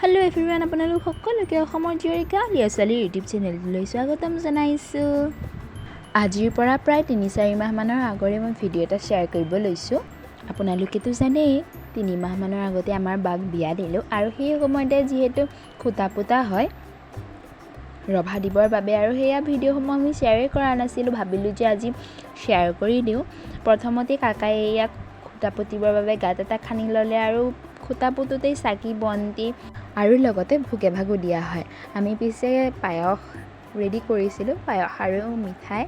Hello everyone, আপোনালোক সকলোকে অসমৰ জিয়ৰি গাঁৱলীয়া ছোৱালীৰ ইউটিউব চেনেলটোলৈ স্বাগতম জনাইছোঁ। আজিৰ পৰা প্ৰায় ৩-৪ মাহমানৰ আগৰে মই ভিডিঅ' এটা শ্বেয়াৰ কৰিব লৈছোঁ। আপোনালোকেতো জানেই ৩ মাহমানৰ আগতে আমাৰ বাক বিয়া দিলোঁ আৰু সেই সময়তে যিহেতু খুটা পুতা হয় ৰভা দিবৰ বাবে, আৰু সেয়া ভিডিঅ'সমূহ আমি শ্বেয়াৰেই কৰা নাছিলোঁ। ভাবিলোঁ যে আজি শ্বেয়াৰ কৰি দিওঁ। প্ৰথমতে কাকাই ইয়াক খুটা পুতিবৰ বাবে গাঁত এটা খান্দি ল'লে আৰু খুটা পুতোতেই চাকি বন্তি আৰু লগতে ভোগ এভাগো দিয়া হয়। আমি পিছে পায়স ৰেডি কৰিছিলোঁ, পায়স আৰু মিঠাই।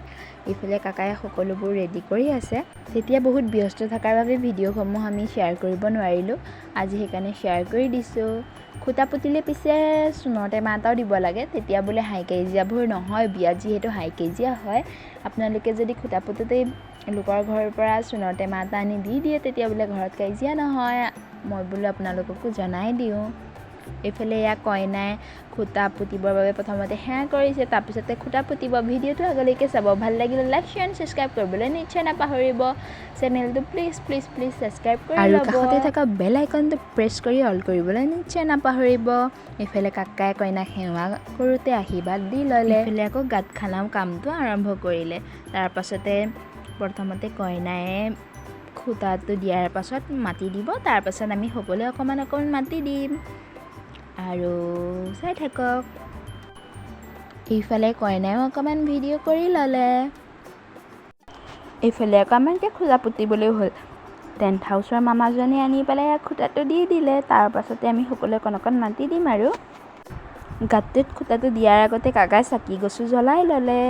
ইফালে কাকাই সকলোবোৰ ৰেডি কৰি আছে। তেতিয়া বহুত ব্যস্ত থকাৰ বাবে ভিডিঅ'সমূহ আমি শ্বেয়াৰ কৰিব নোৱাৰিলোঁ। আজি সেইকাৰণে শ্বেয়াৰ কৰি দিছোঁ। খুটা পুতিলে পিছে সোণৰ টেমা এটাও দিব লাগে, তেতিয়া বোলে হাই কাজিয়াবোৰ নহয়। বিয়াত যিহেতু হাই কাজিয়া হয়, আপোনালোকে যদি খুটা পুতোতেই লোকৰ ঘৰৰ পৰা সোণৰ টেমা এটা আনি দি দিয়ে তেতিয়া বোলে ঘৰত কাজিয়া নহয়। মই বোলো আপোনালোককো জনাই দিওঁ। এইফালে এয়া কইনাই খুটা পুতিবৰ বাবে প্ৰথমতে সেয়া কৰিছে, তাৰপিছতে খুটা পুতিব। ভিডিঅ'টো আগলৈকে চাব। ভাল লাগিলে লাইক শ্বেয়াৰ এণ্ড ছাবস্ক্ৰাইব কৰিবলৈ নিশ্চয় নাপাহৰিব। চেনেলটো প্লিজ ছাবস্ক্ৰাইব কৰি ল'ব আৰু কাষতে থকা বেল আইকনটো প্ৰেছ কৰি অল কৰিবলৈ নিশ্চয় নাপাহৰিব। এইফালে কাকাই কইনাক সেৱা কৰোঁতে আশীৰ্বাদ দি ল'লে। এইফালে আকৌ গাঁত খানাও কামটো আৰম্ভ কৰিলে। তাৰপাছতে প্ৰথমতে কইনাই খুটাটো দিয়াৰ পাছত মাটি দিব, তাৰপাছত আমি সকলোৱে অকণমান মাটি দিম আৰু চাই থাকক। এইফালে কইনাইও অকণমান ভিডিঅ' কৰি ল'লে। এইফালে অকণমানকৈ খুটা পুতিবলৈ হ'ল। টেণ্ট হাউচৰ মামাজনে আনি পেলাই খুটাটো দি দিলে। তাৰপাছতে আমি সকলোৱে অকণ মাটি দিম আৰু গাঁতটোত খুটাটো দিয়াৰ আগতে কাকাই চাকি গছো জ্বলাই ল'লে।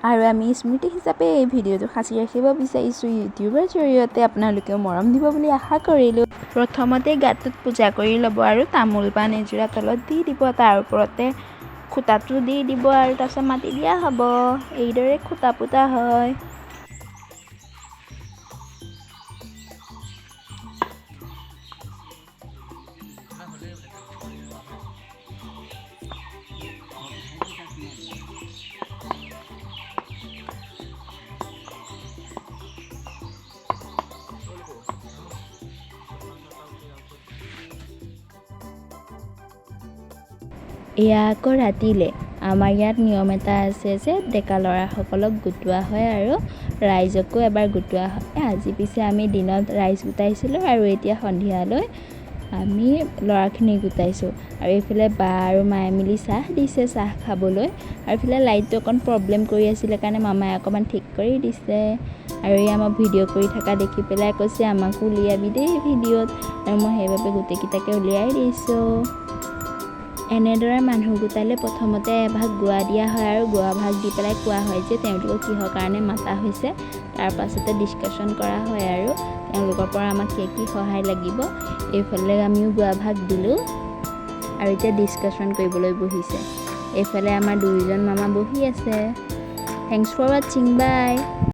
আৰু আমি স্মৃতি হিচাপে এই ভিডিঅ'টো সাঁচি ৰাখিব বিচাৰিছোঁ ইউটিউবৰ জৰিয়তে। আপোনালোকেও মৰম দিব বুলি আশা কৰিলোঁ। প্ৰথমতে গাঁতটোত পূজা কৰি ল'ব আৰু তামোল পাণ এযোৰা তলত দি দিব। তাৰ ওপৰতে খুটাটো দি দিব আৰু তাৰপিছত মাটি দিয়া হ'ব। এইদৰে খুটা পুতা হয়। এয়া আকৌ ৰাতিলে আমাৰ ইয়াত নিয়ম এটা আছে যে ডেকা ল'ৰাসকলক গোটোৱা হয় আৰু ৰাইজকো এবাৰ গোটোৱা হয়। আজি পিছে আমি দিনত ৰাইজ গোটাইছিলোঁ আৰু এতিয়া সন্ধিয়ালৈ আমি ল'ৰাখিনি গোটাইছোঁ। আৰু এইফালে বা আৰু মায়ে মিলি চাহ দিছে, চাহ খাবলৈ। আৰু এইফালে লাইটটো অকণ প্ৰব্লেম কৰি আছিলে কাৰণে মামাই অকণমান ঠিক কৰি দিছে। আৰু এয়া মই ভিডিঅ' কৰি থকা দেখি পেলাই কৈছে আমাকো উলিয়াবি দেই ভিডিঅ'ত, আৰু মই সেইবাবে গোটেইকেইটাকে উলিয়াই দিছোঁ। এনেদৰে মানুহ গোটালে প্ৰথমতে এভাগ গোৱা দিয়া হয় আৰু গোৱা ভাগ দি পেলাই কোৱা হয় যে তেওঁলোকক কিহৰ কাৰণে মাতা হৈছে। তাৰপাছতে ডিছকাশ্যন কৰা হয় আৰু তেওঁলোকৰ পৰা আমাক কি সহায় লাগিব। এইফালে আমিও গোৱা ভাগ দিলোঁ আৰু এতিয়া ডিছকাশ্যন কৰিবলৈ বহিছে। এইফালে আমাৰ 2জন মামা বহি আছে। থেংকছ ফৰ ৱাচিং, বাই।